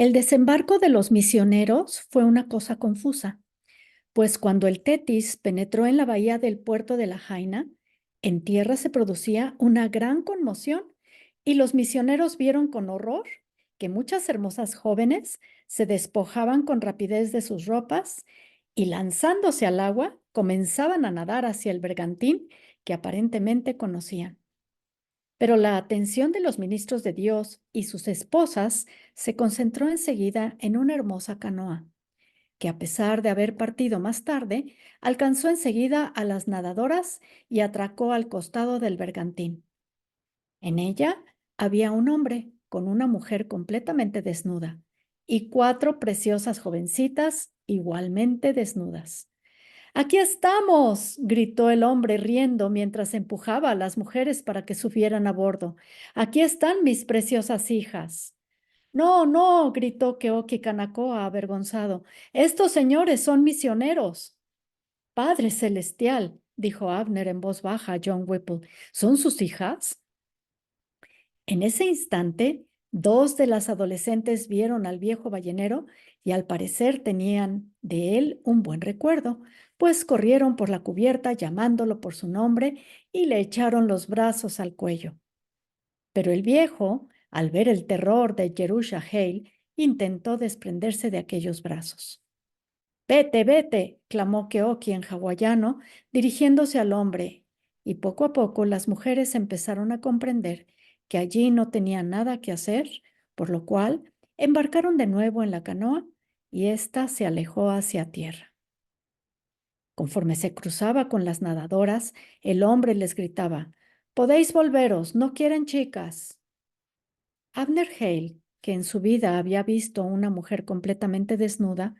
El desembarco de los misioneros fue una cosa confusa, pues cuando el Tetis penetró en la bahía del puerto de la Jaina, en tierra se producía una gran conmoción y los misioneros vieron con horror que muchas hermosas jóvenes se despojaban con rapidez de sus ropas y lanzándose al agua comenzaban a nadar hacia el bergantín que aparentemente conocían. Pero la atención de los ministros de Dios y sus esposas se concentró enseguida en una hermosa canoa, que a pesar de haber partido más tarde, alcanzó enseguida a las nadadoras y atracó al costado del bergantín. En ella había un hombre con una mujer completamente desnuda y cuatro preciosas jovencitas igualmente desnudas. Aquí estamos, gritó el hombre riendo mientras empujaba a las mujeres para que subieran a bordo. Aquí están mis preciosas hijas. No, no, gritó Keoki Kanako avergonzado. Estos señores son misioneros. Padre celestial, dijo Abner en voz baja a John Whipple, ¿son sus hijas? En ese instante, dos de las adolescentes vieron al viejo ballenero y al parecer tenían de él un buen recuerdo, pues corrieron por la cubierta llamándolo por su nombre y le echaron los brazos al cuello. Pero el viejo, al ver el terror de Jerusha Hale, intentó desprenderse de aquellos brazos. Vete, vete, clamó Keoki en hawaiano, dirigiéndose al hombre, y poco a poco las mujeres empezaron a comprender que allí no tenían nada que hacer, por lo cual embarcaron de nuevo en la canoa y ésta se alejó hacia tierra. Conforme se cruzaba con las nadadoras, el hombre les gritaba, «Podéis volveros, no quieren chicas». Abner Hale, que en su vida había visto una mujer completamente desnuda,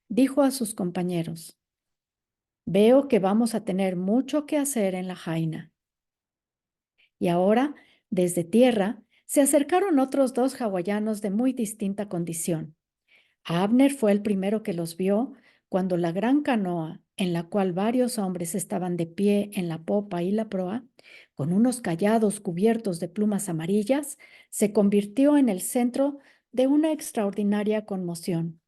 dijo a sus compañeros, «Veo que vamos a tener mucho que hacer en la Jaina». Y ahora, desde tierra, se acercaron otros dos hawaianos de muy distinta condición. Abner fue el primero que los vio cuando la gran canoa, en la cual varios hombres estaban de pie en la popa y la proa, con unos callados cubiertos de plumas amarillas, se convirtió en el centro de una extraordinaria conmoción.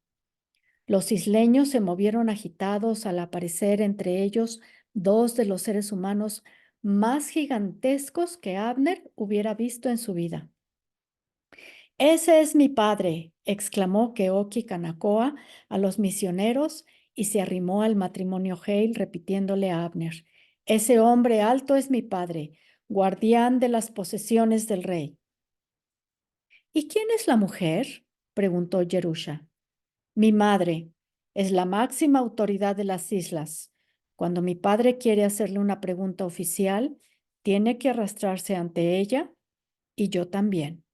Los isleños se movieron agitados al aparecer entre ellos dos de los seres humanos más gigantescos que Abner hubiera visto en su vida. «Ese es mi padre», exclamó Keoki Kanakoa a los misioneros y se arrimó al matrimonio Hale repitiéndole a Abner, «Ese hombre alto es mi padre, guardián de las posesiones del rey». «¿Y quién es la mujer?», preguntó Jerusha. «Mi madre es la máxima autoridad de las islas. Cuando mi padre quiere hacerle una pregunta oficial, tiene que arrastrarse ante ella y yo también».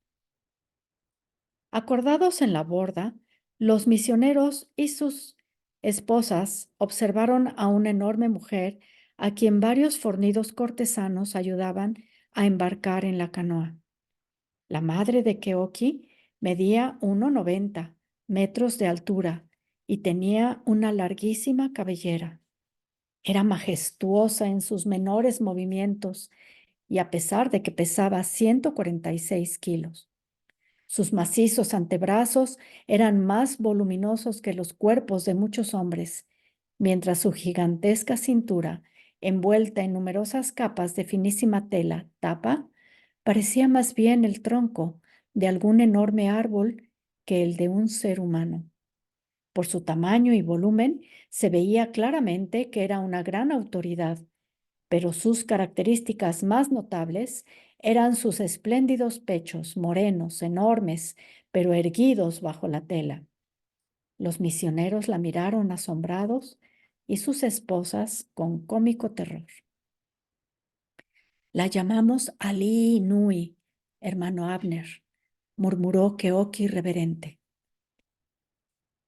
Acordados en la borda, los misioneros y sus esposas observaron a una enorme mujer a quien varios fornidos cortesanos ayudaban a embarcar en la canoa. La madre de Keoki medía 1,90 metros de altura y tenía una larguísima cabellera. Era majestuosa en sus menores movimientos y a pesar de que pesaba 146 kilos. Sus macizos antebrazos eran más voluminosos que los cuerpos de muchos hombres, mientras su gigantesca cintura, envuelta en numerosas capas de finísima tela, tapa, parecía más bien el tronco de algún enorme árbol que el de un ser humano. Por su tamaño y volumen, se veía claramente que era una gran autoridad, pero sus características más notables eran sus espléndidos pechos, morenos, enormes, pero erguidos bajo la tela. Los misioneros la miraron asombrados y sus esposas con cómico terror. «La llamamos Alii Nui, hermano Abner», murmuró Keoki reverente.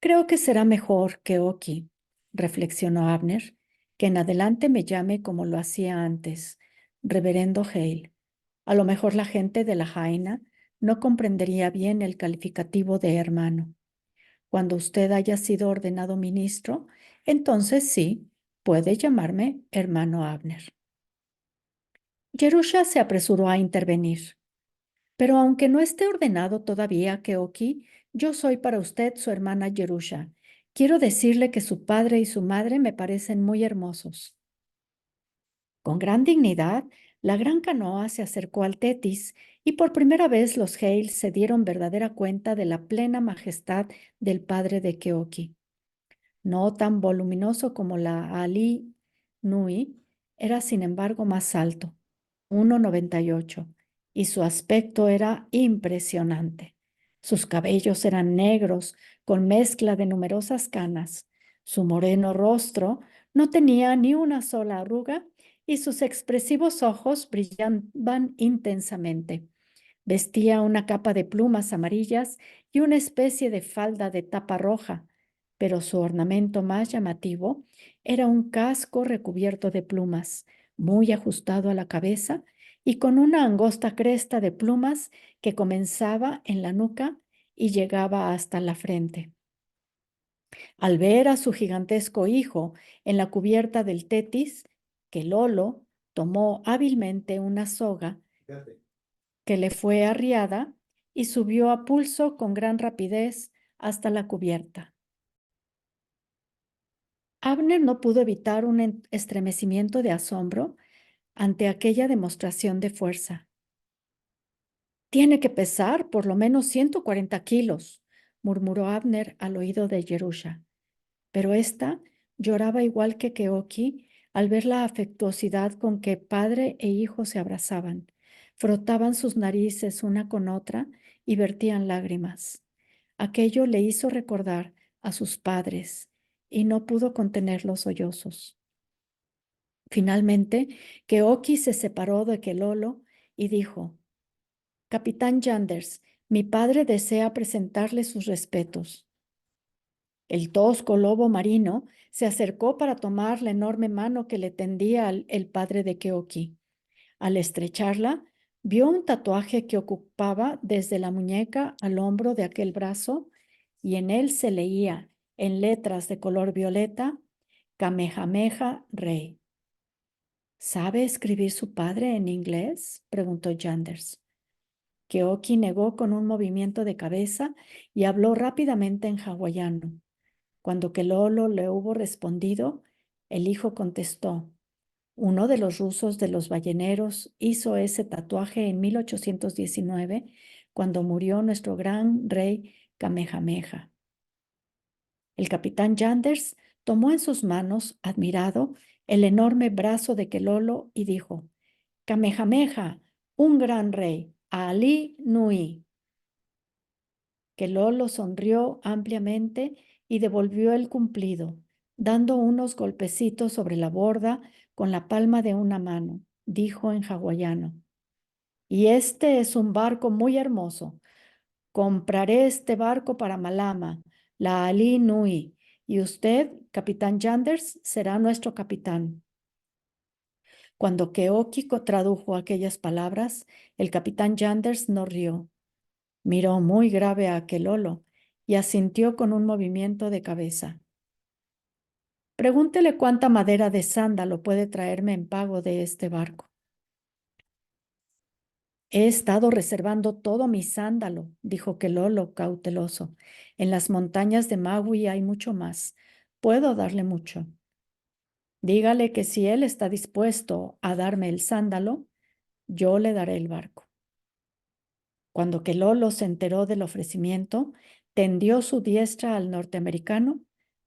«Creo que será mejor, Keoki», reflexionó Abner, «que en adelante me llame como lo hacía antes, reverendo Hale. A lo mejor la gente de la Jaina no comprendería bien el calificativo de hermano. Cuando usted haya sido ordenado ministro, entonces sí, puede llamarme hermano Abner». Jerusha se apresuró a intervenir. Pero aunque no esté ordenado todavía, Keoki, yo soy para usted su hermana Jerusha. Quiero decirle que su padre y su madre me parecen muy hermosos. Con gran dignidad, la gran canoa se acercó al Tetis y por primera vez los Hale se dieron verdadera cuenta de la plena majestad del padre de Keoki. No tan voluminoso como la Ali Nui, era sin embargo más alto, 1,98, y su aspecto era impresionante. Sus cabellos eran negros con mezcla de numerosas canas. Su moreno rostro no tenía ni una sola arruga y sus expresivos ojos brillaban intensamente. Vestía una capa de plumas amarillas y una especie de falda de tapa roja, pero su ornamento más llamativo era un casco recubierto de plumas, muy ajustado a la cabeza y con una angosta cresta de plumas que comenzaba en la nuca y llegaba hasta la frente. Al ver a su gigantesco hijo en la cubierta del Tetis, que Lolo tomó hábilmente una soga que le fue arriada y subió a pulso con gran rapidez hasta la cubierta. Abner no pudo evitar un estremecimiento de asombro ante aquella demostración de fuerza. Tiene que pesar por lo menos 140 kilos, murmuró Abner al oído de Jerusha. Pero ésta lloraba igual que Keoki al ver la afectuosidad con que padre e hijo se abrazaban, frotaban sus narices una con otra y vertían lágrimas. Aquello le hizo recordar a sus padres y no pudo contener los sollozos. Finalmente, Keoki se separó de Kelolo y dijo: Capitán Yanders, mi padre desea presentarle sus respetos. El tosco lobo marino se acercó para tomar la enorme mano que le tendía el padre de Keoki. Al estrecharla, vio un tatuaje que ocupaba desde la muñeca al hombro de aquel brazo y en él se leía, en letras de color violeta, Kamehameha Rey. ¿Sabe escribir su padre en inglés?, preguntó Yanders. Keoki negó con un movimiento de cabeza y habló rápidamente en hawaiano. Cuando Kelolo le hubo respondido, el hijo contestó: uno de los rusos de los balleneros hizo ese tatuaje en 1819, cuando murió nuestro gran rey Kamehameha. El capitán Yanders tomó en sus manos, admirado, el enorme brazo de Kelolo y dijo: Kamehameha, un gran rey, Ali Nui. Kelolo sonrió ampliamente y devolvió el cumplido, dando unos golpecitos sobre la borda con la palma de una mano. Dijo en hawaiano: y este es un barco muy hermoso. Compraré este barco para Malama, la Ali Nui, y usted, capitán Yanders, será nuestro capitán. Cuando Keoki tradujo aquellas palabras, el capitán Yanders no rió. Miró muy grave a Kelolo y asintió con un movimiento de cabeza. Pregúntele cuánta madera de sándalo puede traerme en pago de este barco. He estado reservando todo mi sándalo, dijo Kelolo cauteloso. En las montañas de Maui hay mucho más. Puedo darle mucho. Dígale que si él está dispuesto a darme el sándalo, yo le daré el barco. Cuando Kelolo se enteró del ofrecimiento, tendió su diestra al norteamericano,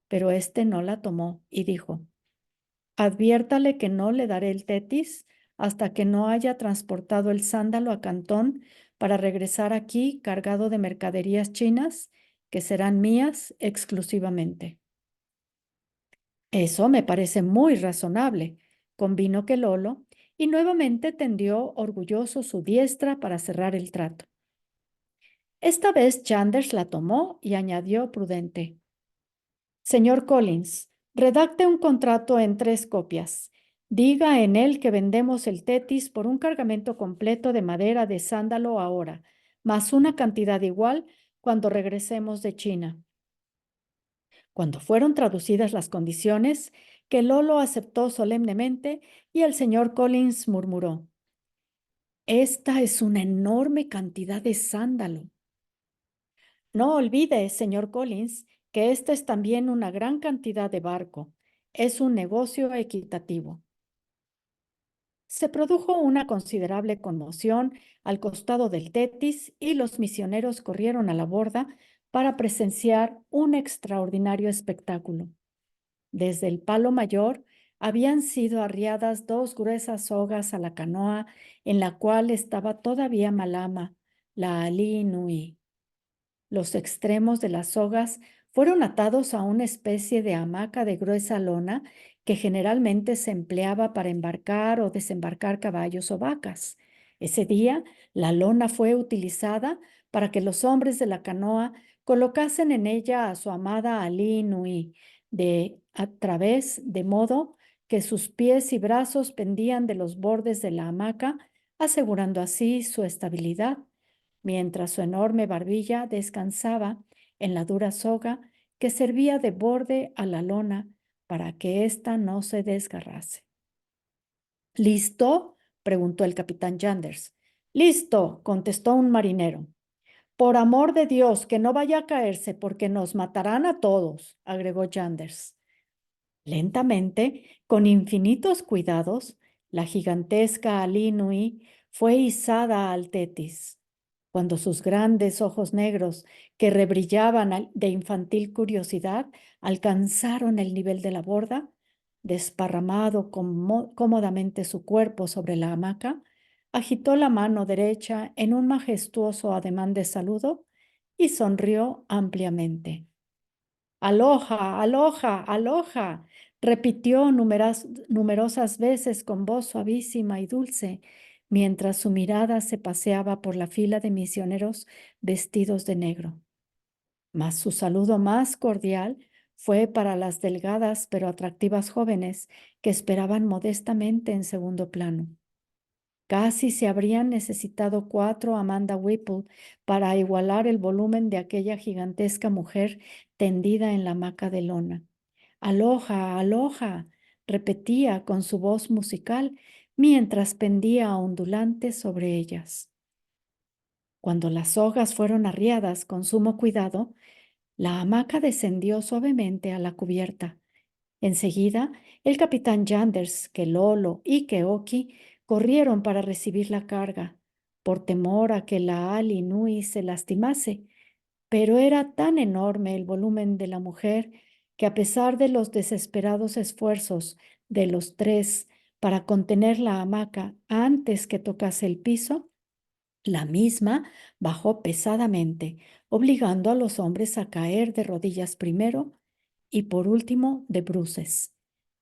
pero éste no la tomó y dijo: adviértale que no le daré el Tetis hasta que no haya transportado el sándalo a Cantón para regresar aquí cargado de mercaderías chinas que serán mías exclusivamente. Eso me parece muy razonable, convino Kelolo, y nuevamente tendió orgulloso su diestra para cerrar el trato. Esta vez Chanders la tomó y añadió prudente: señor Collins, redacte un contrato en 3 copias. Diga en él que vendemos el Tetis por un cargamento completo de madera de sándalo ahora, más una cantidad igual cuando regresemos de China. Cuando fueron traducidas las condiciones, que Lolo aceptó solemnemente y el señor Collins murmuró: Esta es una enorme cantidad de sándalo. No olvide, señor Collins, que esta es también una gran cantidad de barco. Es un negocio equitativo. Se produjo una considerable conmoción al costado del Tetis y los misioneros corrieron a la borda para presenciar un extraordinario espectáculo. Desde el palo mayor habían sido arriadas dos gruesas sogas a la canoa en la cual estaba todavía Malama, la Alí Nui. Los extremos de las sogas fueron atados a una especie de hamaca de gruesa lona que generalmente se empleaba para embarcar o desembarcar caballos o vacas. Ese día, la lona fue utilizada para que los hombres de la canoa colocasen en ella a su amada Ali Nui, a través de modo que sus pies y brazos pendían de los bordes de la hamaca, asegurando así su estabilidad mientras su enorme barbilla descansaba en la dura soga que servía de borde a la lona para que ésta no se desgarrase. ¿Listo? Preguntó el capitán Yanders. Listo, contestó un marinero. Por amor de Dios, que no vaya a caerse porque nos matarán a todos, agregó Yanders. Lentamente, con infinitos cuidados, la gigantesca Alinui fue izada al Tetis. Cuando sus grandes ojos negros, que rebrillaban de infantil curiosidad, alcanzaron el nivel de la borda, desparramado cómodamente su cuerpo sobre la hamaca, agitó la mano derecha en un majestuoso ademán de saludo y sonrió ampliamente. Aloha, aloha, aloha, repitió numerosas veces con voz suavísima y dulce, mientras su mirada se paseaba por la fila de misioneros vestidos de negro. Mas su saludo más cordial fue para las delgadas pero atractivas jóvenes que esperaban modestamente en segundo plano. Casi se habrían necesitado 4 Amanda Whipple para igualar el volumen de aquella gigantesca mujer tendida en la hamaca de lona. Aloha, aloha, repetía con su voz musical mientras pendía ondulante sobre ellas. Cuando las sogas fueron arriadas con sumo cuidado, la hamaca descendió suavemente a la cubierta. Enseguida, el capitán Yanders, Kelolo y Keoki corrieron para recibir la carga, por temor a que la Ali Nui se lastimase, pero era tan enorme el volumen de la mujer que a pesar de los desesperados esfuerzos de los tres para contener la hamaca antes que tocase el piso, la misma bajó pesadamente, obligando a los hombres a caer de rodillas primero y por último de bruces.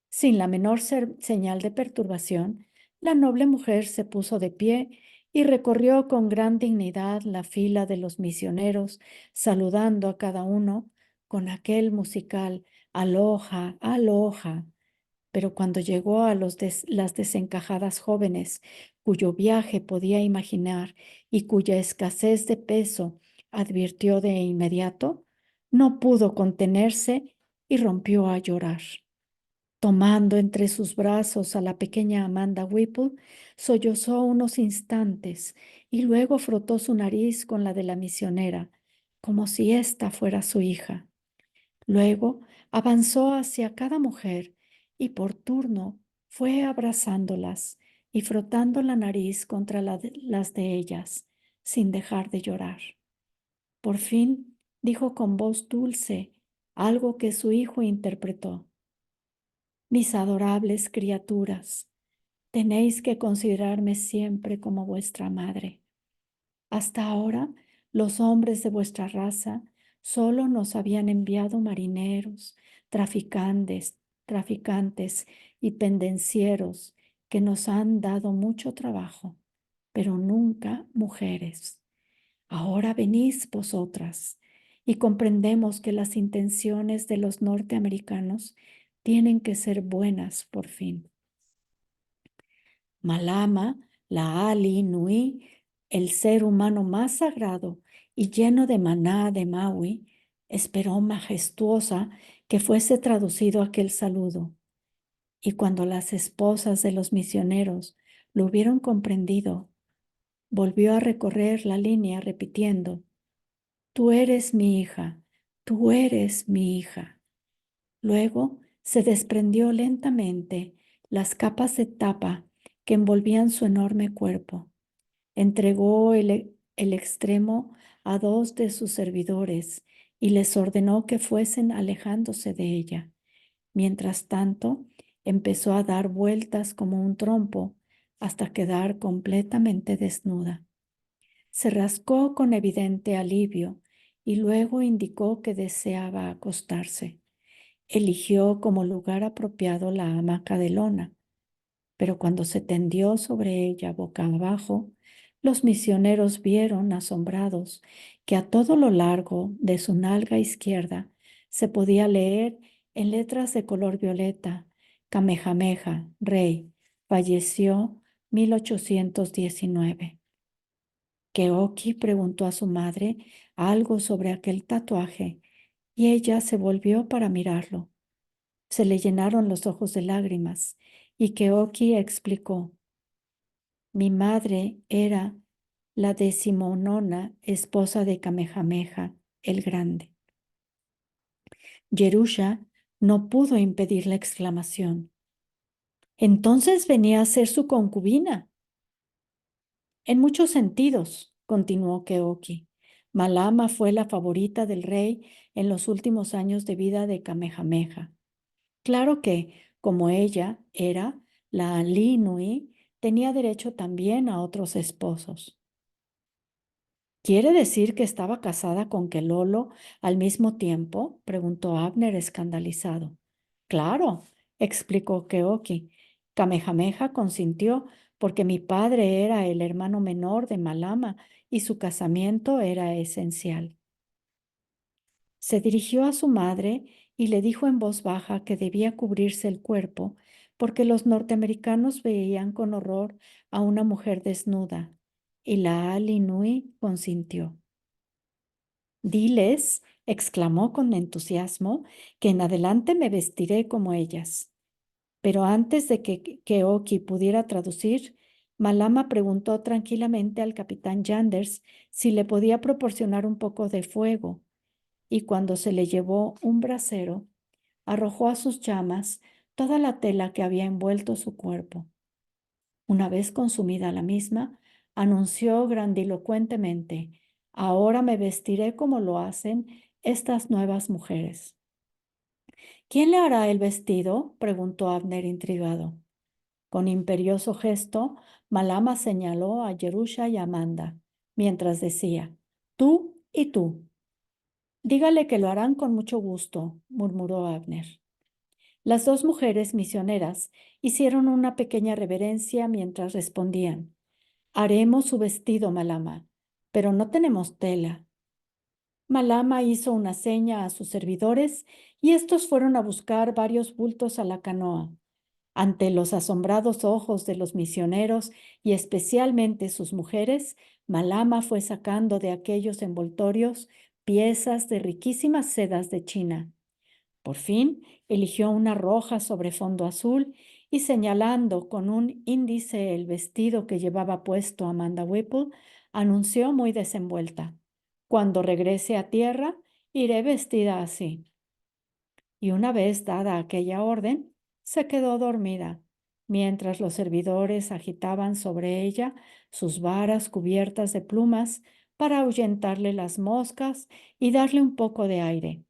Sin la menor señal de perturbación, la noble mujer se puso de pie y recorrió con gran dignidad la fila de los misioneros, saludando a cada uno con aquel musical aloha, aloha. Pero cuando llegó a las desencajadas jóvenes, cuyo viaje podía imaginar y cuya escasez de peso advirtió de inmediato, no pudo contenerse y rompió a llorar. Tomando entre sus brazos a la pequeña Amanda Whipple, sollozó unos instantes y luego frotó su nariz con la de la misionera, como si ésta fuera su hija. Luego avanzó hacia cada mujer y por turno fue abrazándolas y frotando la nariz contra las de ellas, sin dejar de llorar. Por fin dijo con voz dulce algo que su hijo interpretó. Mis adorables criaturas, tenéis que considerarme siempre como vuestra madre. Hasta ahora, los hombres de vuestra raza solo nos habían enviado marineros, traficantes y pendencieros que nos han dado mucho trabajo, pero nunca mujeres. Ahora venís vosotras y comprendemos que las intenciones de los norteamericanos tienen que ser buenas por fin. Malama, la Ali Nui, el ser humano más sagrado y lleno de maná de Maui, esperó majestuosa que fuese traducido aquel saludo. Y cuando las esposas de los misioneros lo hubieron comprendido, Volvió a recorrer la línea repitiendo, tú eres mi hija, tú eres mi hija. Luego se desprendió lentamente las capas de tapa que envolvían su enorme cuerpo. Entregó el extremo a dos de sus servidores y les ordenó que fuesen alejándose de ella. Mientras tanto, empezó a dar vueltas como un trompo hasta quedar completamente desnuda. Se rascó con evidente alivio y luego indicó que deseaba acostarse. Eligió como lugar apropiado la hamaca de lona, pero cuando se tendió sobre ella boca abajo, los misioneros vieron, asombrados, que a todo lo largo de su nalga izquierda se podía leer en letras de color violeta, Kamehameha, rey, falleció 1819. Keoki preguntó a su madre algo sobre aquel tatuaje y ella se volvió para mirarlo. Se le llenaron los ojos de lágrimas y Keoki explicó, mi madre era la 19ª esposa de Kamehameha el Grande. Jerusha no pudo impedir la exclamación. Entonces venía a ser su concubina. En muchos sentidos, continuó Keoki. Malama fue la favorita del rey en los últimos años de vida de Kamehameha. Claro que, como ella era la Ali Nui, tenía derecho también a otros esposos. ¿Quiere decir que estaba casada con Kelolo al mismo tiempo? Preguntó Abner escandalizado. Claro, explicó Keoki. Kamehameha consintió porque mi padre era el hermano menor de Malama y su casamiento era esencial. Se dirigió a su madre y le dijo en voz baja que debía cubrirse el cuerpo porque los norteamericanos veían con horror a una mujer desnuda, y la Ali Nui consintió. Diles, exclamó con entusiasmo, que en adelante me vestiré como ellas. Pero antes de que Keoki pudiera traducir, Malama preguntó tranquilamente al capitán Yanders si le podía proporcionar un poco de fuego, y cuando se le llevó un brasero, arrojó a sus llamas toda la tela que había envuelto su cuerpo. Una vez consumida la misma, anunció grandilocuentemente, ahora me vestiré como lo hacen estas nuevas mujeres. ¿Quién le hará el vestido? Preguntó Abner intrigado. Con imperioso gesto, Malama señaló a Jerusha y Amanda, mientras decía, tú y tú. Dígale que lo harán con mucho gusto, murmuró Abner. Las dos mujeres misioneras hicieron una pequeña reverencia mientras respondían. Haremos su vestido, Malama, pero no tenemos tela. Malama hizo una seña a sus servidores y estos fueron a buscar varios bultos a la canoa. Ante los asombrados ojos de los misioneros y especialmente sus mujeres, Malama fue sacando de aquellos envoltorios piezas de riquísimas sedas de China. Por fin eligió una roja sobre fondo azul y señalando con un índice el vestido que llevaba puesto Amanda Whipple, anunció muy desenvuelta, cuando regrese a tierra, iré vestida así. Y una vez dada aquella orden, se quedó dormida, mientras los servidores agitaban sobre ella sus varas cubiertas de plumas para ahuyentarle las moscas y darle un poco de aire.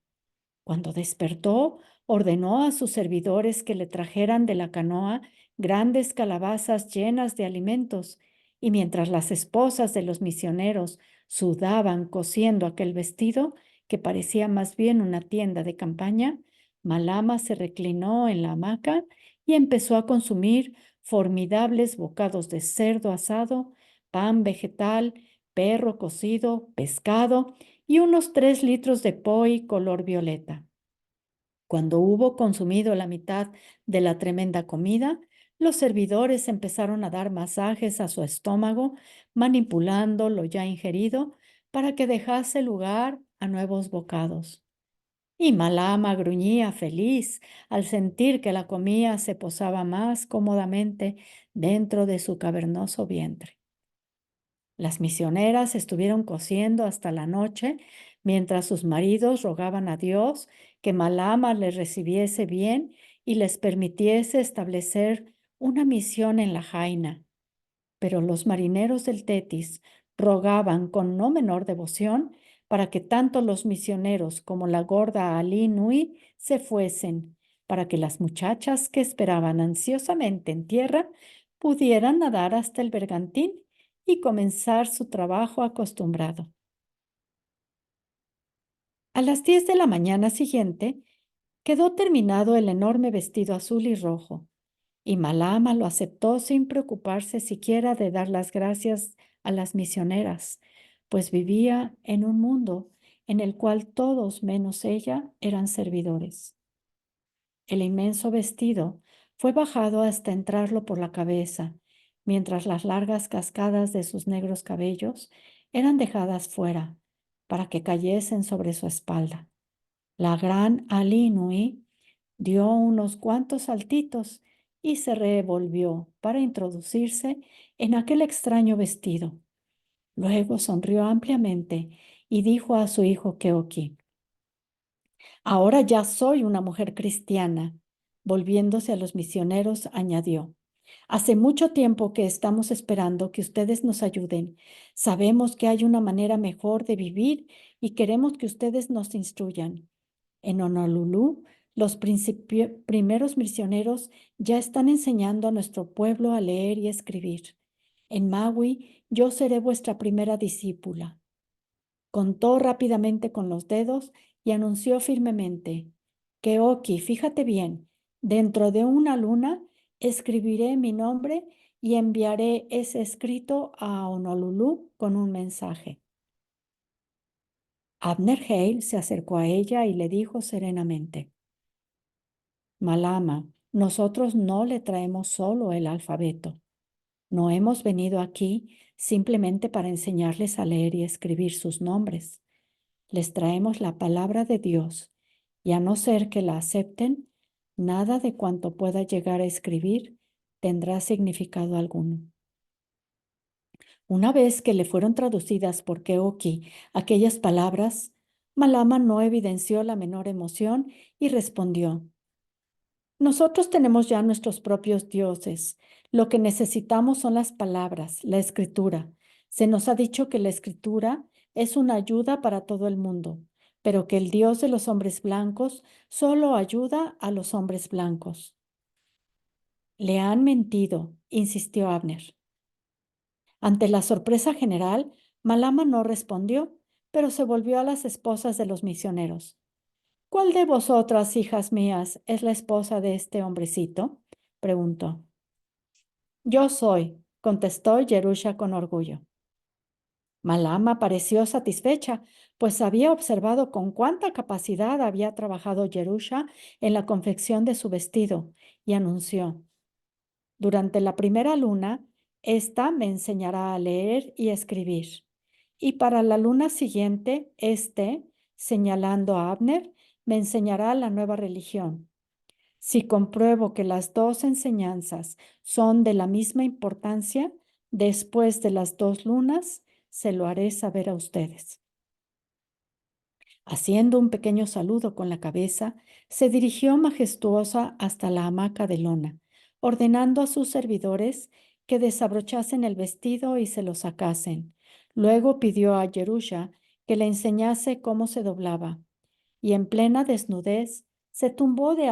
Cuando despertó, ordenó a sus servidores que le trajeran de la canoa grandes calabazas llenas de alimentos, y mientras las esposas de los misioneros sudaban cosiendo aquel vestido, que parecía más bien una tienda de campaña, Malama se reclinó en la hamaca y empezó a consumir formidables bocados de cerdo asado, pan vegetal, perro cocido, pescado y unos 3 litros de poi color violeta. Cuando hubo consumido la mitad de la tremenda comida, los servidores empezaron a dar masajes a su estómago, manipulando lo ya ingerido para que dejase lugar a nuevos bocados. Y Malama gruñía feliz al sentir que la comida se posaba más cómodamente dentro de su cavernoso vientre. Las misioneras estuvieron cosiendo hasta la noche mientras sus maridos rogaban a Dios que Malama les recibiese bien y les permitiese establecer una misión en la Jaina. Pero los marineros del Tetis rogaban con no menor devoción para que tanto los misioneros como la gorda Ali Nui se fuesen, para que las muchachas que esperaban ansiosamente en tierra pudieran nadar hasta el bergantín y comenzar su trabajo acostumbrado. A las 10 de la mañana siguiente quedó terminado el enorme vestido azul y rojo, y Malama lo aceptó sin preocuparse siquiera de dar las gracias a las misioneras, pues vivía en un mundo en el cual todos menos ella eran servidores. El inmenso vestido fue bajado hasta entrarlo por la cabeza, mientras las largas cascadas de sus negros cabellos eran dejadas fuera para que cayesen sobre su espalda. La gran Ali Nui dio unos cuantos saltitos y se revolvió para introducirse en aquel extraño vestido. Luego sonrió ampliamente y dijo a su hijo Keoki: Ahora ya soy una mujer cristiana. Volviéndose a los misioneros, añadió: Hace mucho tiempo que estamos esperando que ustedes nos ayuden. Sabemos que hay una manera mejor de vivir y queremos que ustedes nos instruyan. En Honolulu, los primeros misioneros ya están enseñando a nuestro pueblo a leer y escribir. En Maui, yo seré vuestra primera discípula. Contó rápidamente con los dedos y anunció firmemente: Keoki, fíjate bien, dentro de una luna escribiré mi nombre y enviaré ese escrito a Honolulu con un mensaje. Abner Hale se acercó a ella y le dijo serenamente: Malama, nosotros no le traemos solo el alfabeto. No hemos venido aquí simplemente para enseñarles a leer y escribir sus nombres. Les traemos la palabra de Dios, y a no ser que la acepten, nada de cuanto pueda llegar a escribir tendrá significado alguno. Una vez que le fueron traducidas por Keoki aquellas palabras, Malama no evidenció la menor emoción y respondió: Nosotros tenemos ya nuestros propios dioses. Lo que necesitamos son las palabras, la escritura. Se nos ha dicho que la escritura es una ayuda para todo el mundo, pero que el Dios de los hombres blancos solo ayuda a los hombres blancos. Le han mentido, insistió Abner. Ante la sorpresa general, Malama no respondió, pero se volvió a las esposas de los misioneros. ¿Cuál de vosotras, hijas mías, es la esposa de este hombrecito? Preguntó. Yo soy, contestó Jerusha con orgullo. Malama pareció satisfecha, pues había observado con cuánta capacidad había trabajado Jerusha en la confección de su vestido, y anunció: Durante la primera luna, ésta me enseñará a leer y escribir. Y para la luna siguiente, señalando a Abner, me enseñará la nueva religión. Si compruebo que las dos enseñanzas son de la misma importancia, después de las 2 lunas, se lo haré saber a ustedes. Haciendo un pequeño saludo con la cabeza, se dirigió majestuosa hasta la hamaca de lona, ordenando a sus servidores que desabrochasen el vestido y se lo sacasen. Luego pidió a Jerusha que le enseñase cómo se doblaba, y en plena desnudez se tumbó de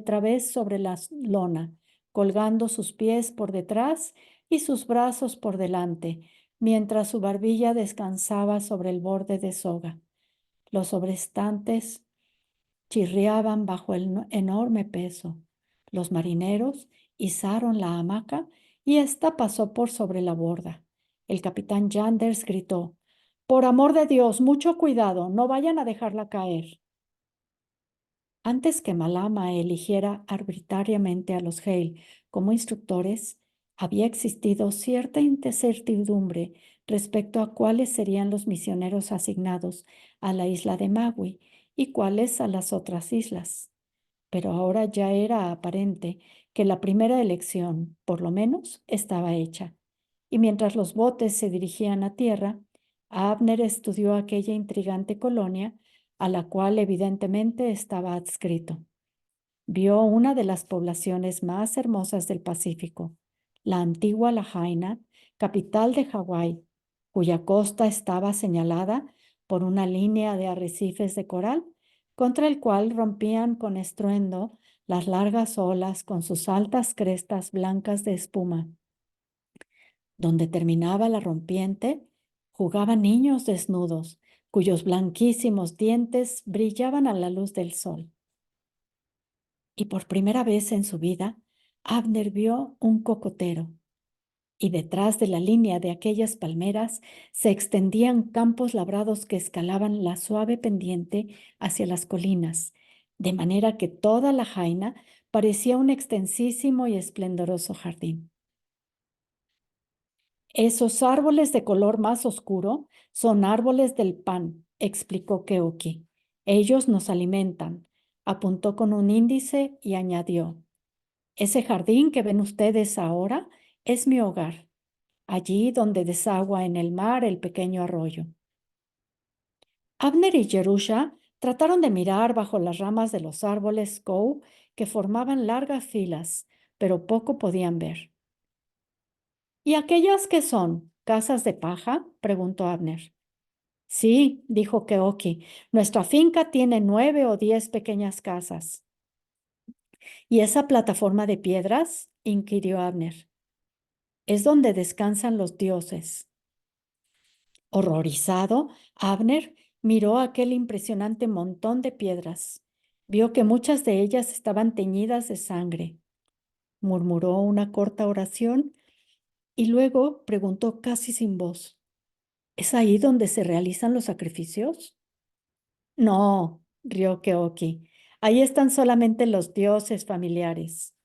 través sobre la lona, colgando sus pies por detrás y sus brazos por delante, mientras su barbilla descansaba sobre el borde de soga. Los sobrestantes chirriaban bajo el enorme peso. Los marineros izaron la hamaca y ésta pasó por sobre la borda. El capitán Yanders gritó: Por amor de Dios, mucho cuidado, no vayan a dejarla caer. Antes que Malama eligiera arbitrariamente a los Hale como instructores, había existido cierta incertidumbre respecto a cuáles serían los misioneros asignados a la isla de Maui y cuáles a las otras islas. Pero ahora ya era aparente que la primera elección, por lo menos, estaba hecha. y mientras los botes se dirigían a tierra, Abner estudió aquella intrigante colonia a la cual evidentemente estaba adscrito. Vio una de las poblaciones más hermosas del Pacífico, la antigua Lahaina, capital de Hawái, cuya costa estaba señalada por una línea de arrecifes de coral, contra el cual rompían con estruendo las largas olas con sus altas crestas blancas de espuma. Donde terminaba la rompiente, jugaban niños desnudos, cuyos blanquísimos dientes brillaban a la luz del sol. Y por primera vez en su vida, Abner vio un cocotero, y detrás de la línea de aquellas palmeras se extendían campos labrados que escalaban la suave pendiente hacia las colinas, de manera que toda la Jaina parecía un extensísimo y esplendoroso jardín. Esos árboles de color más oscuro son árboles del pan, explicó Keoki. Ellos nos alimentan, apuntó con un índice y añadió. Ese jardín que ven ustedes ahora es mi hogar, allí donde desagua en el mar el pequeño arroyo. Abner y Jerusha trataron de mirar bajo las ramas de los árboles Kou que formaban largas filas, pero poco podían ver. ¿Y aquellas qué son? ¿Casas de paja? Preguntó Abner. Sí, dijo Keoki, nuestra finca tiene 9 o 10 pequeñas casas. ¿Y esa plataforma de piedras? Inquirió Abner. Es donde descansan los dioses. Horrorizado, Abner miró aquel impresionante montón de piedras. Vio que muchas de ellas estaban teñidas de sangre. Murmuró una corta oración y luego preguntó casi sin voz, ¿es ahí donde se realizan los sacrificios? No, rió Keoki. Ahí están solamente los dioses familiares.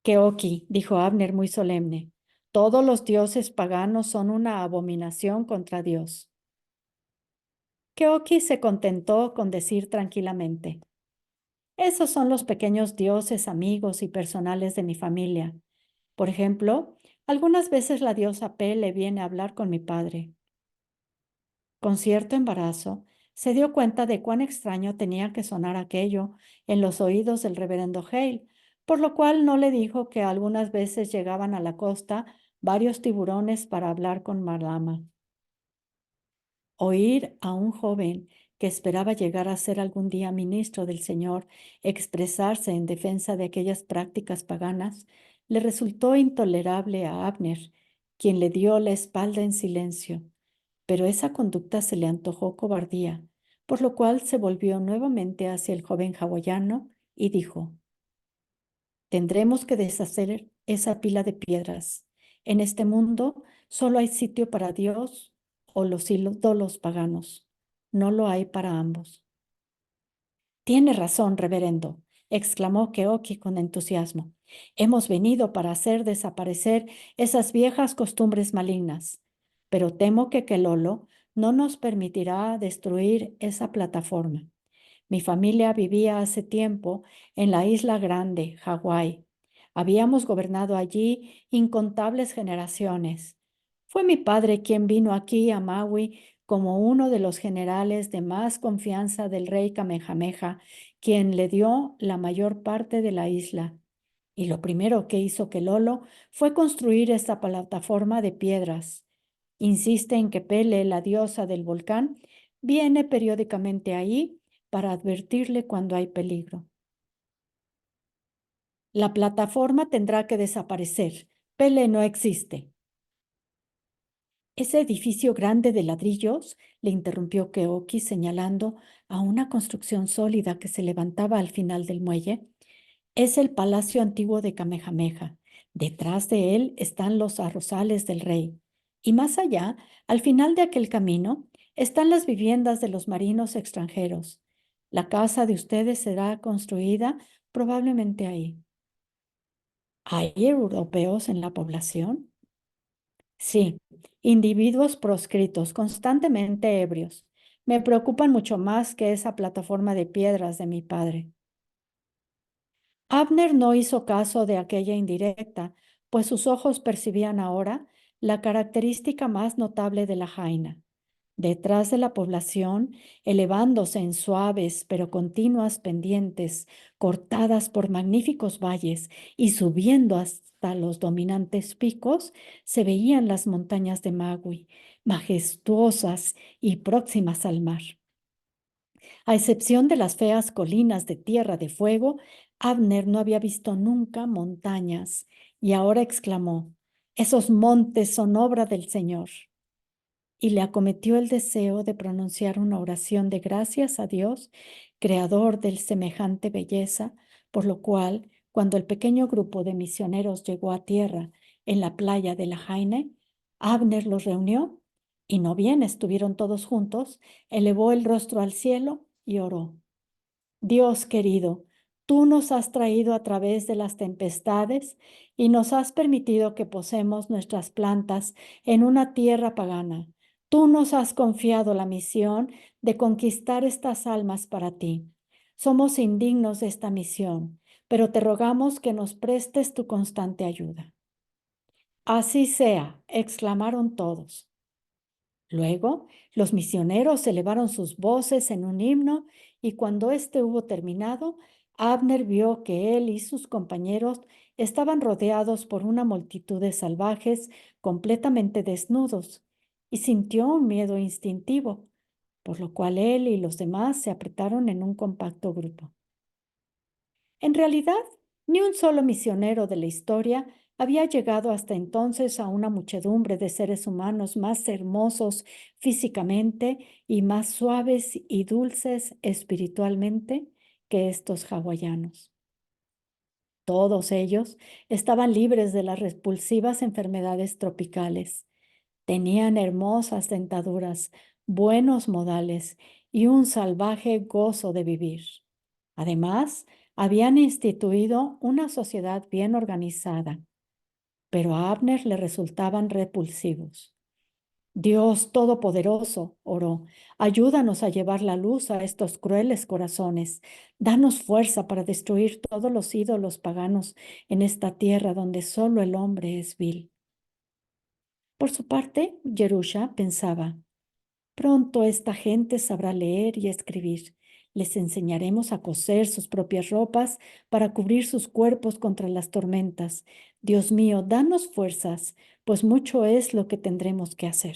Keoki, dijo Abner muy solemne, todos los dioses paganos son una abominación contra Dios. Keoki se contentó con decir tranquilamente, esos son los pequeños dioses amigos y personales de mi familia. Por ejemplo, algunas veces la diosa Pele viene a hablar con mi padre. Con cierto embarazo, se dio cuenta de cuán extraño tenía que sonar aquello en los oídos del reverendo Hale, por lo cual no le dijo que algunas veces llegaban a la costa varios tiburones para hablar con Malama. Oír a un joven que esperaba llegar a ser algún día ministro del Señor expresarse en defensa de aquellas prácticas paganas le resultó intolerable a Abner, quien le dio la espalda en silencio, pero esa conducta se le antojó cobardía, por lo cual se volvió nuevamente hacia el joven hawaiano y dijo, tendremos que deshacer esa pila de piedras. En este mundo solo hay sitio para Dios o los ídolos paganos. No lo hay para ambos. Tiene razón, reverendo, exclamó Keoki con entusiasmo. Hemos venido para hacer desaparecer esas viejas costumbres malignas, pero temo que Kelolo no nos permitirá destruir esa plataforma. Mi familia vivía hace tiempo en la isla Grande, Hawái. Habíamos gobernado allí incontables generaciones. Fue mi padre quien vino aquí a Maui como uno de los generales de más confianza del rey Kamehameha, quien le dio la mayor parte de la isla. Y lo primero que hizo Kelolo fue construir esta plataforma de piedras. Insiste en que Pele, la diosa del volcán, viene periódicamente ahí para advertirle cuando hay peligro. La plataforma tendrá que desaparecer. Pele no existe. Ese edificio grande de ladrillos, le interrumpió Keoki señalando a una construcción sólida que se levantaba al final del muelle, es el palacio antiguo de Kamehameha. Detrás de él están los arrozales del rey. Y más allá, al final de aquel camino, están las viviendas de los marinos extranjeros. La casa de ustedes será construida probablemente ahí. ¿Hay europeos en la población? Sí, individuos proscritos, constantemente ebrios. Me preocupan mucho más que esa plataforma de piedras de mi padre. Abner no hizo caso de aquella indirecta, pues sus ojos percibían ahora la característica más notable de la Jaina. Detrás de la población, elevándose en suaves pero continuas pendientes, cortadas por magníficos valles y subiendo hasta los dominantes picos, se veían las montañas de Magui, majestuosas y próximas al mar. A excepción de las feas colinas de Tierra de Fuego, Abner no había visto nunca montañas y ahora exclamó: «Esos montes son obra del Señor». Y le acometió el deseo de pronunciar una oración de gracias a Dios, creador de semejante belleza, por lo cual, cuando el pequeño grupo de misioneros llegó a tierra en la playa de la Jaina, Abner los reunió y no bien estuvieron todos juntos, elevó el rostro al cielo y oró: «Dios querido, tú nos has traído a través de las tempestades y nos has permitido que posemos nuestras plantas en una tierra pagana. Tú nos has confiado la misión de conquistar estas almas para ti. Somos indignos de esta misión, pero te rogamos que nos prestes tu constante ayuda». «Así sea», exclamaron todos. Luego, los misioneros elevaron sus voces en un himno y cuando éste hubo terminado, Abner vio que él y sus compañeros estaban rodeados por una multitud de salvajes completamente desnudos y sintió un miedo instintivo, por lo cual él y los demás se apretaron en un compacto grupo. En realidad, ni un solo misionero de la historia había llegado hasta entonces a una muchedumbre de seres humanos más hermosos físicamente y más suaves y dulces espiritualmente que estos hawaianos. Todos ellos estaban libres de las repulsivas enfermedades tropicales. Tenían hermosas dentaduras, buenos modales y un salvaje gozo de vivir. Además, habían instituido una sociedad bien organizada, pero a Abner le resultaban repulsivos. «Dios Todopoderoso», oró, «ayúdanos a llevar la luz a estos crueles corazones. Danos fuerza para destruir todos los ídolos paganos en esta tierra donde solo el hombre es vil». Por su parte, Jerusha pensaba: «Pronto esta gente sabrá leer y escribir. Les enseñaremos a coser sus propias ropas para cubrir sus cuerpos contra las tormentas. Dios mío, danos fuerzas, pues mucho es lo que tendremos que hacer».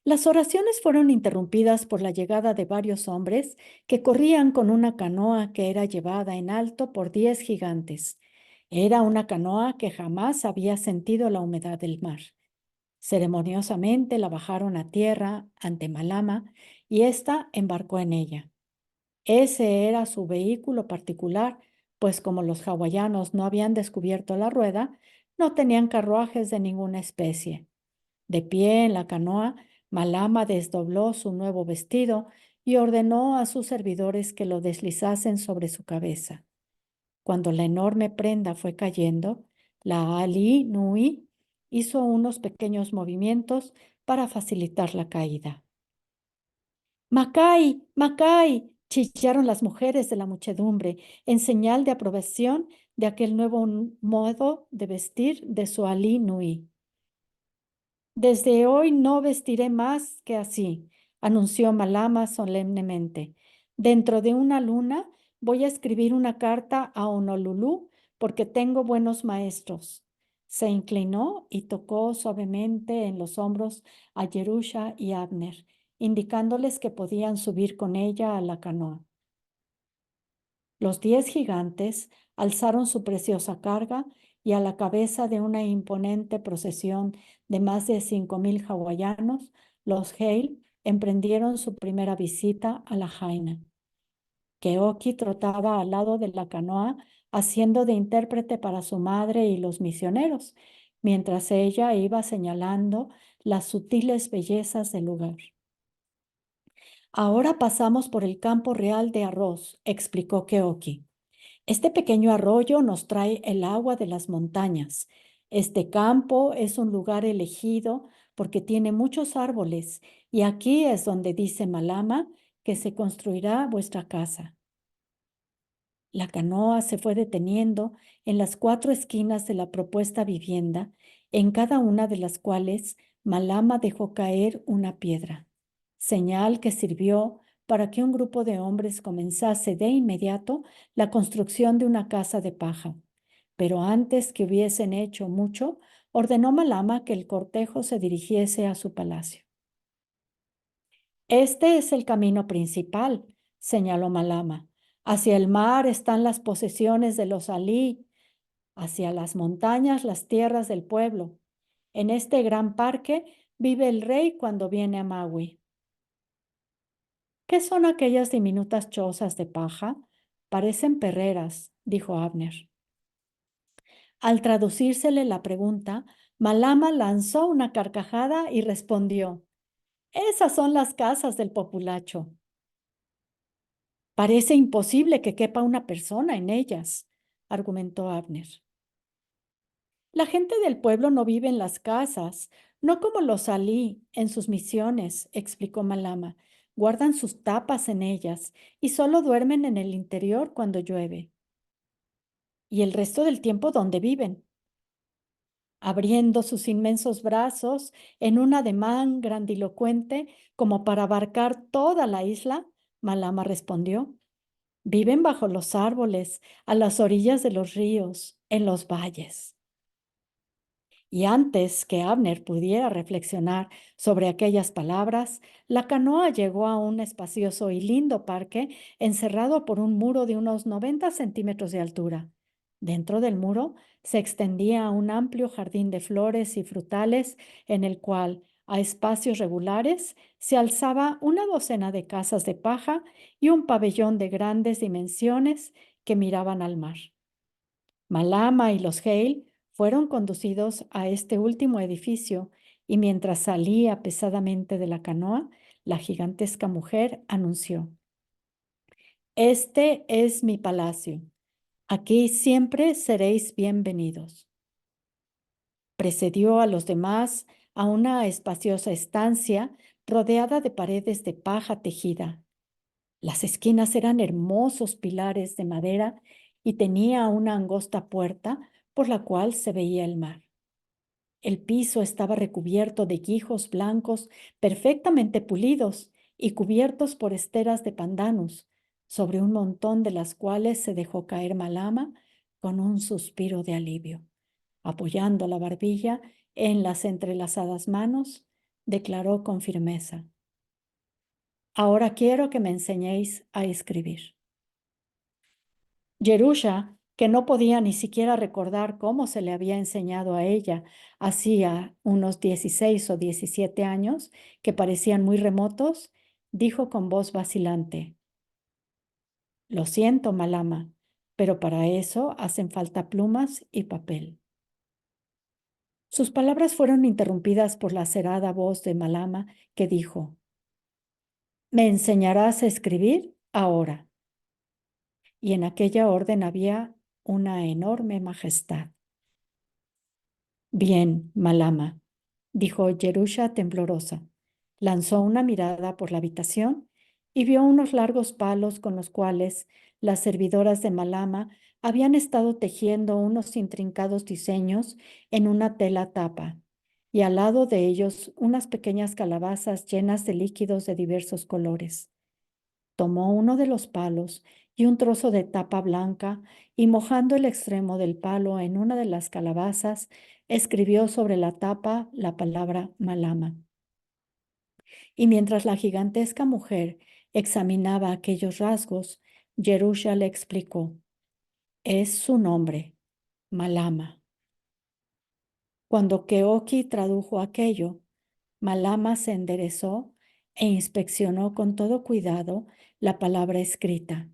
Las oraciones fueron interrumpidas por la llegada de varios hombres que corrían con una canoa que era llevada en alto por 10 gigantes. Era una canoa que jamás había sentido la humedad del mar. Ceremoniosamente la bajaron a tierra ante Malama y ésta embarcó en ella. Ese era su vehículo particular, pues como los hawaianos no habían descubierto la rueda, no tenían carruajes de ninguna especie. De pie en la canoa, Malama desdobló su nuevo vestido y ordenó a sus servidores que lo deslizasen sobre su cabeza. Cuando la enorme prenda fue cayendo, la Ali Nui hizo unos pequeños movimientos para facilitar la caída. «Macay, Macay», chillaron las mujeres de la muchedumbre en señal de aprobación de aquel nuevo modo de vestir de su Ali Nui. «Desde hoy no vestiré más que así», anunció Malama solemnemente. «Dentro de una luna voy a escribir una carta a Honolulu porque tengo buenos maestros». Se inclinó y tocó suavemente en los hombros a Jerusha y Abner, indicándoles que podían subir con ella a la canoa. Los 10 gigantes alzaron su preciosa carga y a la cabeza de una imponente procesión de más de 5,000 hawaianos, los Hale emprendieron su primera visita a la Jaina. Keoki trotaba al lado de la canoa, haciendo de intérprete para su madre y los misioneros, mientras ella iba señalando las sutiles bellezas del lugar. «Ahora pasamos por el campo real de arroz», explicó Keoki. «Este pequeño arroyo nos trae el agua de las montañas. Este campo es un lugar elegido porque tiene muchos árboles y aquí es donde dice Malama que se construirá vuestra casa». La canoa se fue deteniendo en las 4 esquinas de la propuesta vivienda, en cada una de las cuales Malama dejó caer una piedra, señal que sirvió para que un grupo de hombres comenzase de inmediato la construcción de una casa de paja. Pero antes que hubiesen hecho mucho, ordenó Malama que el cortejo se dirigiese a su palacio. Este es el camino principal, señaló Malama. Hacia el mar están las posesiones de los alí, hacia las montañas las tierras del pueblo. En este gran parque vive el rey cuando viene a Maui. ¿Qué son aquellas diminutas chozas de paja? Parecen perreras, dijo Abner. Al traducírsele la pregunta, Malama lanzó una carcajada y respondió: Esas son las casas del populacho. Parece imposible que quepa una persona en ellas, argumentó Abner. La gente del pueblo no vive en las casas, no como los alí en sus misiones, explicó Malama. Guardan sus tapas en ellas y solo duermen en el interior cuando llueve. ¿Y el resto del tiempo dónde viven? Abriendo sus inmensos brazos en un ademán grandilocuente como para abarcar toda la isla, Malama respondió: Viven bajo los árboles, a las orillas de los ríos, en los valles. Y antes que Abner pudiera reflexionar sobre aquellas palabras, la canoa llegó a un espacioso y lindo parque encerrado por un muro de unos 90 centímetros de altura. Dentro del muro se extendía un amplio jardín de flores y frutales en el cual, a espacios regulares, se alzaba una docena de casas de paja y un pabellón de grandes dimensiones que miraban al mar. Malama y los Hale fueron conducidos a este último edificio y mientras salía pesadamente de la canoa, la gigantesca mujer anunció: Este es mi palacio. Aquí siempre seréis bienvenidos. Precedió a los demás a una espaciosa estancia rodeada de paredes de paja tejida. Las esquinas eran hermosos pilares de madera y tenía una angosta puerta por la cual se veía el mar. El piso estaba recubierto de guijos blancos perfectamente pulidos y cubiertos por esteras de pandanus, sobre un montón de las cuales se dejó caer Malama con un suspiro de alivio. Apoyando la barbilla en las entrelazadas manos, declaró con firmeza: Ahora quiero que me enseñéis a escribir. Jerusha, que no podía ni siquiera recordar cómo se le había enseñado a ella hacía unos 16 o 17 años, que parecían muy remotos, dijo con voz vacilante: Lo siento, Malama, pero para eso hacen falta plumas y papel. Sus palabras fueron interrumpidas por la acerada voz de Malama, que dijo: Me enseñarás a escribir ahora. Y en aquella orden había una enorme majestad. Bien, Malama, dijo Jerusha temblorosa. Lanzó una mirada por la habitación y vio unos largos palos con los cuales las servidoras de Malama habían estado tejiendo unos intrincados diseños en una tela tapa, y al lado de ellos unas pequeñas calabazas llenas de líquidos de diversos colores. Tomó uno de los palos y un trozo de tapa blanca y mojando el extremo del palo en una de las calabazas, escribió sobre la tapa la palabra Malama. Y mientras la gigantesca mujer examinaba aquellos rasgos, Jerusha le explicó: Es su nombre, Malama. Cuando Keoki tradujo aquello, Malama se enderezó e inspeccionó con todo cuidado la palabra escrita,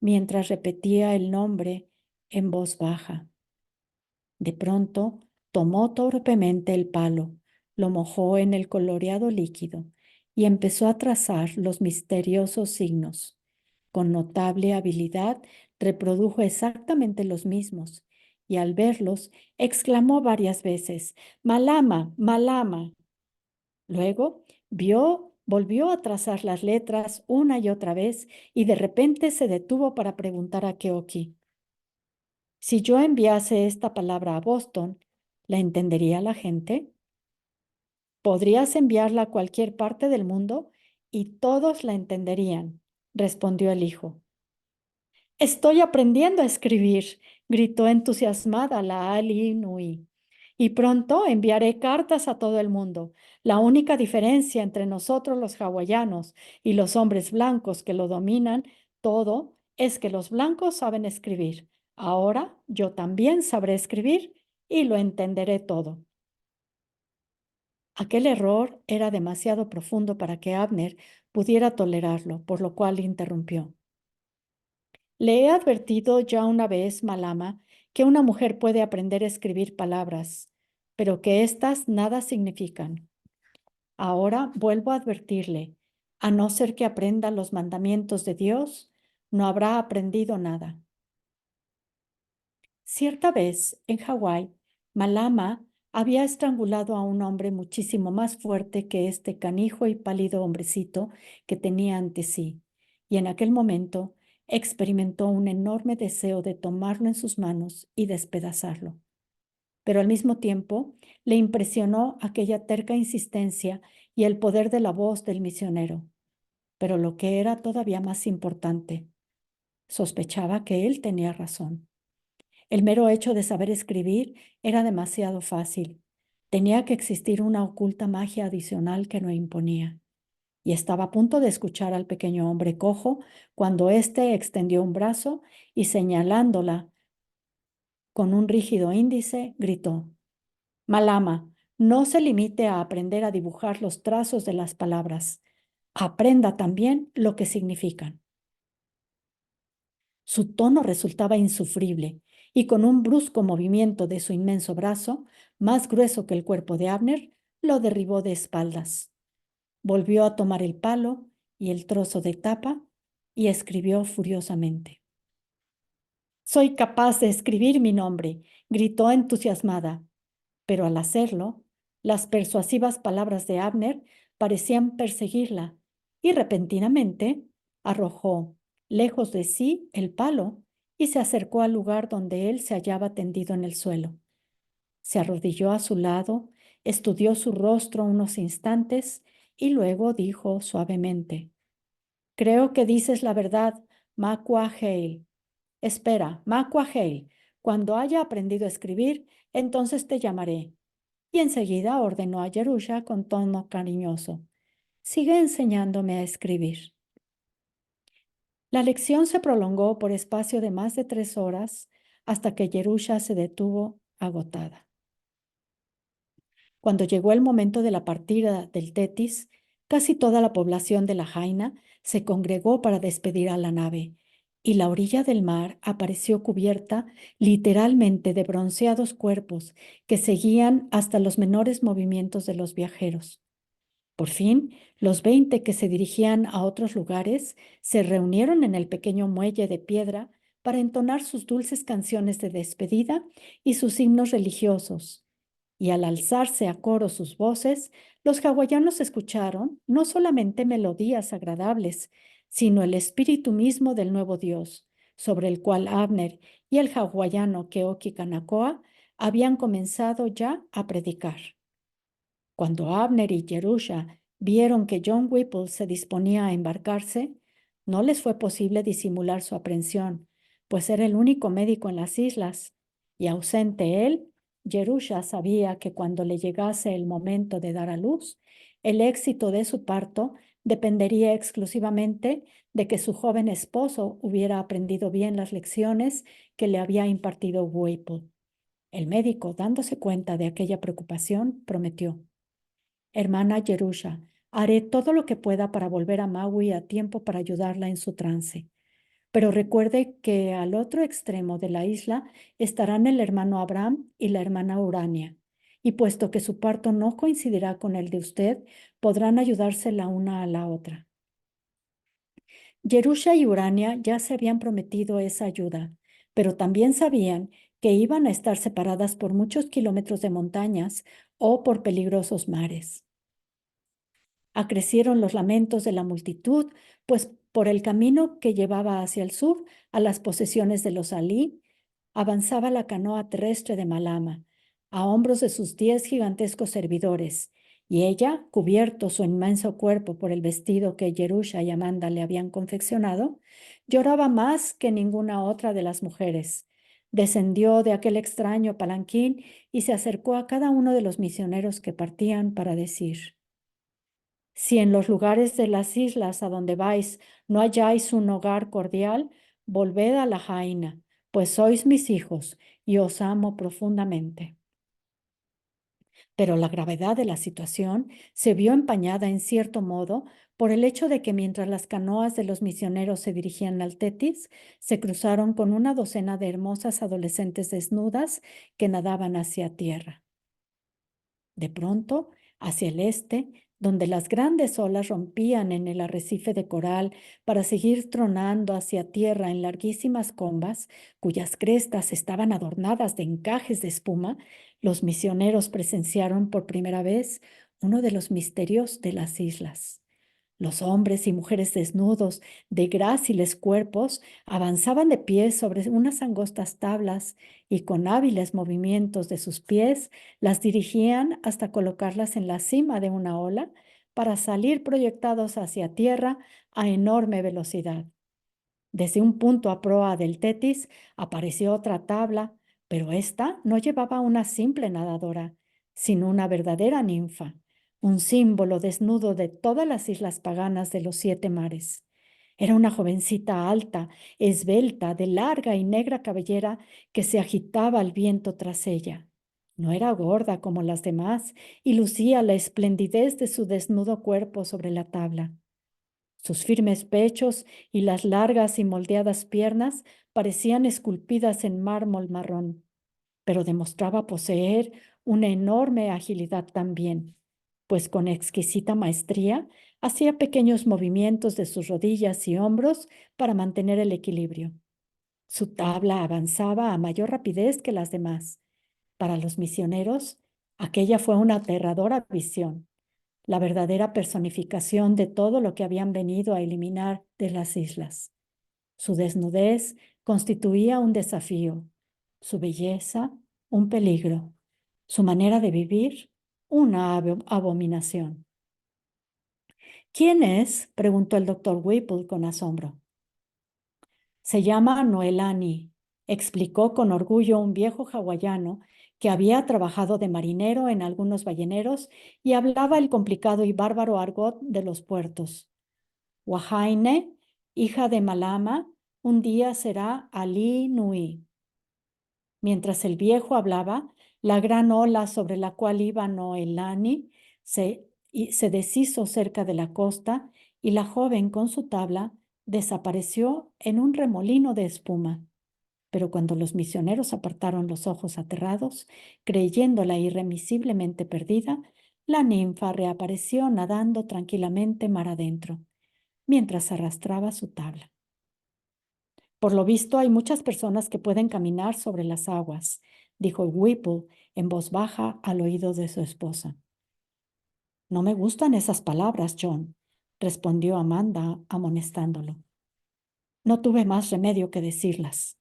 mientras repetía el nombre en voz baja. De pronto, tomó torpemente el palo, lo mojó en el coloreado líquido y empezó a trazar los misteriosos signos. Con notable habilidad, reprodujo exactamente los mismos y al verlos, exclamó varias veces: Malama, Malama. Luego vio Volvió a trazar las letras una y otra vez y de repente se detuvo para preguntar a Keoki: si yo enviase esta palabra a Boston, ¿la entendería la gente? Podrías enviarla a cualquier parte del mundo y todos la entenderían, respondió el hijo. Estoy aprendiendo a escribir, gritó entusiasmada la Ali Nui. Y pronto enviaré cartas a todo el mundo. La única diferencia entre nosotros los hawaianos y los hombres blancos que lo dominan todo es que los blancos saben escribir. Ahora yo también sabré escribir y lo entenderé todo. Aquel error era demasiado profundo para que Abner pudiera tolerarlo, por lo cual interrumpió. Le he advertido ya una vez, Malama, que una mujer puede aprender a escribir palabras, pero que éstas nada significan. Ahora vuelvo a advertirle, a no ser que aprenda los mandamientos de Dios, no habrá aprendido nada. Cierta vez, en Hawái, Malama había estrangulado a un hombre muchísimo más fuerte que este canijo y pálido hombrecito que tenía ante sí, y en aquel momento experimentó un enorme deseo de tomarlo en sus manos y despedazarlo. Pero al mismo tiempo le impresionó aquella terca insistencia y el poder de la voz del misionero. Pero lo que era todavía más importante, sospechaba que él tenía razón. El mero hecho de saber escribir era demasiado fácil. Tenía que existir una oculta magia adicional que no imponía. Y estaba a punto de escuchar al pequeño hombre cojo cuando éste extendió un brazo y señalándola con un rígido índice, gritó: Malama, no se limite a aprender a dibujar los trazos de las palabras. Aprenda también lo que significan. Su tono resultaba insufrible, y con un brusco movimiento de su inmenso brazo, más grueso que el cuerpo de Abner, lo derribó de espaldas. Volvió a tomar el palo y el trozo de tapa y escribió furiosamente. Soy capaz de escribir mi nombre, gritó entusiasmada, pero al hacerlo, las persuasivas palabras de Abner parecían perseguirla y repentinamente arrojó lejos de sí el palo y se acercó al lugar donde él se hallaba tendido en el suelo. Se arrodilló a su lado, estudió su rostro unos instantes y luego dijo suavemente: Creo que dices la verdad, Makua Hale. Espera, Makua Hale, cuando haya aprendido a escribir, entonces te llamaré. Y enseguida ordenó a Jerusha con tono cariñoso: Sigue enseñándome a escribir. La lección se prolongó por espacio de más de 3 horas hasta que Jerusha se detuvo agotada. Cuando llegó el momento de la partida del Tetis, casi toda la población de la Jaina se congregó para despedir a la nave, y la orilla del mar apareció cubierta literalmente de bronceados cuerpos que seguían hasta los menores movimientos de los viajeros. Por fin, los 20 que se dirigían a otros lugares se reunieron en el pequeño muelle de piedra para entonar sus dulces canciones de despedida y sus himnos religiosos. Y al alzarse a coro sus voces, los hawaianos escucharon no solamente melodías agradables, sino el espíritu mismo del nuevo Dios, sobre el cual Abner y el hawaiano Keoki Kanakoa habían comenzado ya a predicar. Cuando Abner y Jerusha vieron que John Whipple se disponía a embarcarse, no les fue posible disimular su aprensión, pues era el único médico en las islas, y ausente él, Jerusha sabía que cuando le llegase el momento de dar a luz, el éxito de su parto dependería exclusivamente de que su joven esposo hubiera aprendido bien las lecciones que le había impartido Whipple. El médico, dándose cuenta de aquella preocupación, prometió: Hermana Jerusha, haré todo lo que pueda para volver a Maui a tiempo para ayudarla en su trance. Pero recuerde que al otro extremo de la isla estarán el hermano Abraham y la hermana Urania. Y puesto que su parto no coincidirá con el de usted, podrán ayudarse la una a la otra. Jerusha y Urania ya se habían prometido esa ayuda, pero también sabían que iban a estar separadas por muchos kilómetros de montañas o por peligrosos mares. Acrecieron los lamentos de la multitud, pues por el camino que llevaba hacia el sur, a las posesiones de los Alí, avanzaba la canoa terrestre de Malama, a hombros de sus 10 gigantescos servidores, y ella, cubierto su inmenso cuerpo por el vestido que Jerusha y Amanda le habían confeccionado, lloraba más que ninguna otra de las mujeres. Descendió de aquel extraño palanquín y se acercó a cada uno de los misioneros que partían para decir: si en los lugares de las islas a donde vais no halláis un hogar cordial, volved a la Jaina, pues sois mis hijos y os amo profundamente. Pero la gravedad de la situación se vio empañada en cierto modo por el hecho de que mientras las canoas de los misioneros se dirigían al Tetis, se cruzaron con una docena de hermosas adolescentes desnudas que nadaban hacia tierra. De pronto, hacia el este, donde las grandes olas rompían en el arrecife de coral para seguir tronando hacia tierra en larguísimas combas, cuyas crestas estaban adornadas de encajes de espuma, los misioneros presenciaron por primera vez uno de los misterios de las islas. Los hombres y mujeres desnudos, de gráciles cuerpos, avanzaban de pie sobre unas angostas tablas y con hábiles movimientos de sus pies las dirigían hasta colocarlas en la cima de una ola para salir proyectados hacia tierra a enorme velocidad. Desde un punto a proa del Tetis apareció otra tabla, pero esta no llevaba una simple nadadora, sino una verdadera ninfa, un símbolo desnudo de todas las islas paganas de los 7 mares. Era una jovencita alta, esbelta, de larga y negra cabellera que se agitaba al viento tras ella. No era gorda como las demás y lucía la esplendidez de su desnudo cuerpo sobre la tabla. Sus firmes pechos y las largas y moldeadas piernas parecían esculpidas en mármol marrón, pero demostraba poseer una enorme agilidad también, pues con exquisita maestría hacía pequeños movimientos de sus rodillas y hombros para mantener el equilibrio. Su tabla avanzaba a mayor rapidez que las demás. Para los misioneros, aquella fue una aterradora visión, la verdadera personificación de todo lo que habían venido a eliminar de las islas. Su desnudez constituía un desafío, su belleza un peligro, su manera de vivir una abominación. ¿Quién es?, preguntó el doctor Whipple con asombro. Se llama Noelani, explicó con orgullo un viejo hawaiano que había trabajado de marinero en algunos balleneros y hablaba el complicado y bárbaro argot de los puertos. Wahaine, hija de Malama, un día será Ali Nui. Mientras el viejo hablaba, la gran ola sobre la cual iba Noelani se deshizo cerca de la costa y la joven con su tabla desapareció en un remolino de espuma. Pero cuando los misioneros apartaron los ojos aterrados, creyéndola irremisiblemente perdida, la ninfa reapareció nadando tranquilamente mar adentro, mientras arrastraba su tabla. Por lo visto, hay muchas personas que pueden caminar sobre las aguas, dijo Whipple en voz baja al oído de su esposa. No me gustan esas palabras, John, respondió Amanda amonestándolo. No tuve más remedio que decirlas.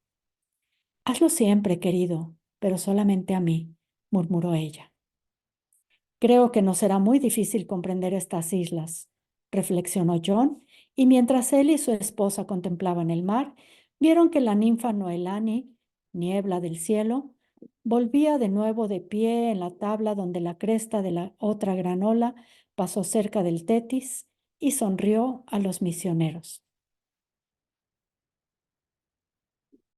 Hazlo siempre, querido, pero solamente a mí, murmuró ella. Creo que nos será muy difícil comprender estas islas, reflexionó John, y mientras él y su esposa contemplaban el mar, vieron que la ninfa Noelani, niebla del cielo, volvía de nuevo de pie en la tabla donde la cresta de la otra gran ola pasó cerca del Tetis y sonrió a los misioneros.